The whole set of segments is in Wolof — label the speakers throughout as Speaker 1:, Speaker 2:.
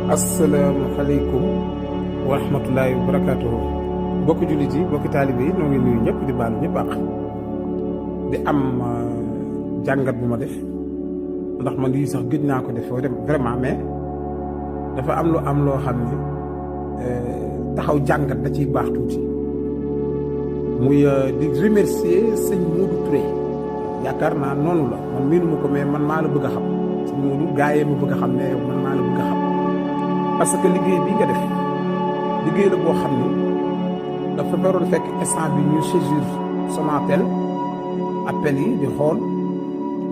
Speaker 1: asalaamaaleykum wa rahmatullaahi wa barakaatuhu bokki jullit yi bokki taalibe yi noo ngi nuyu ñëpp di baalu ñëpp àq di am jàngat bu ma def ndax man lii sax gëj naa ko def vraiment mais dafa am loo xam ne taxaw jàngat da ciy baax tuuti muy di remercier sëñ Modou Touré yaakaar naa noonu la man miinuma ko mais man maa la bëgg a xam sëñ Modou gaayee ma bëgg a xam ne yow man maa la bëgg a xam parce que liggéey bi nga def liggéey la boo xam ne dafa waroon fekk instant bi ñu saisir Sonatel appel yi di xool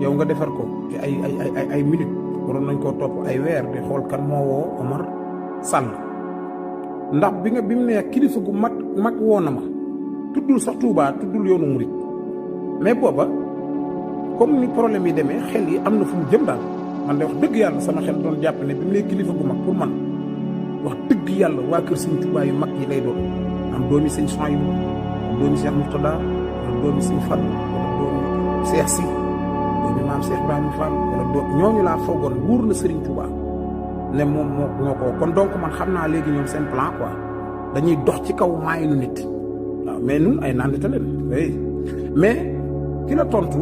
Speaker 1: yow nga defar ko ci ay minutes waroon nañ koo topp ay weer di xool kan moo woo Omar Sall ndax bi mu nee kilifa gu mag woo na ma tuddul sax Touba tuddul yoonu murit mais booba comme ni problème yi demee xel yi am na fu mu jëm daal man de wax dëgg yàlla sama xel doon jàpp ne bi mu nee kilifa gu mag pour man wax dëgg yàlla waa kër sëñ Touba yu mag yi lay doon am doomi sëñ Souhaïbou am doomi Cheikh Mourtada wala doomi sëñ Fall wala doomi Cheikh Sy doomi maam Cheikh Ibrahima Fall wala ñooñu laa foogoon wóor na Serigne Touba ne moom moo ko kon donc man xam naa léegi ñoom seen plan quoi dañuy dox ci kaw maayi nu nit waaw mais ñun ay nandita leen mais ki la tontu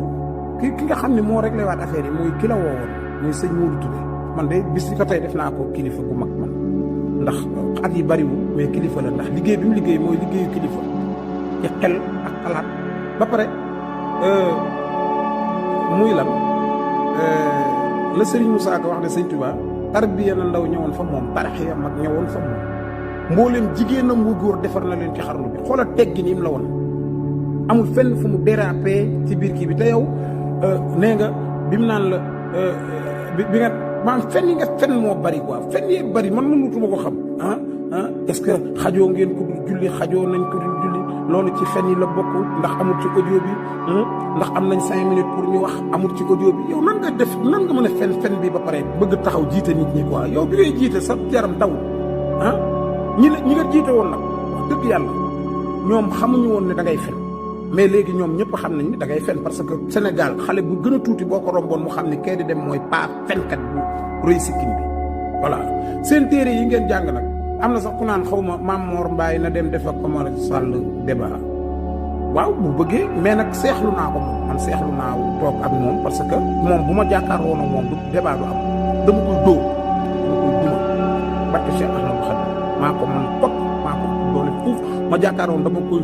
Speaker 1: ki nga xam ne moo réglé waat affaire yi mooy ki la woowoon mooy sëñ Modou Touré man de bis bi ko tey def naa ko kilifa gu mag man ndax at yi bariwul mais kilifa la ndax liggéey bi mu liggéey mooy liggéeyu kilifa ci xel ak xalaat ba pare muy lan la Serigne Moussa Ka wax ne sëñ Touba tarbiya na ndaw ñëwoon fa moom taraxiya mag ñëwoon fa moom mbooleem jigéenam wu góor defar na leen ci xarnu bi xoolal teggi ni mu la woon amul fenn fu mu dérapé ci biir kii bi te yow nee nga bi mu naan la bi nga maanaam fenn yi nga fenn moo bari quoi fenn yee bari man mënutuma ko xam est-ce que xajoo ngeen ko dul julli xajoo nañ ko dul julli loolu ci fenn yi la bokk ndax amul ci audio bi ndax am nañ 5 minutes pour ñu wax amul ci audio bi yow nan nga mën a fen bi ba pare bëgg taxaw jiite nit ñi quoi yow bi ngay jiite sa yaram dawul ñi nga jiite woon nag wax dëgg yàlla ñoom xamuñu woon ne da ngay fen mais léegi ñoom ñëpp xam nañ ne da ngay fen parce que Sénégal xale bu gën a tuuti boo ko romboon mu xam ne kay di dem mooy pas fenkat bu rëy sikkim bi voilà seen téere yi ngeen jàng nag am na sax ku naan xaw ma Maam Mor Mbaye na dem def ak Omar Sall débat waaw bu bëggee mais nag seexlu naa ko moom man seexlu naa toog ak moom parce que moom bu ma jàkkaarloo ak moom du débat du am dama koy dóor duma barke Cheikh Ahmadou Khadim maa ko man pot maa ko doole fuuf ma jàkkaarloo dama koy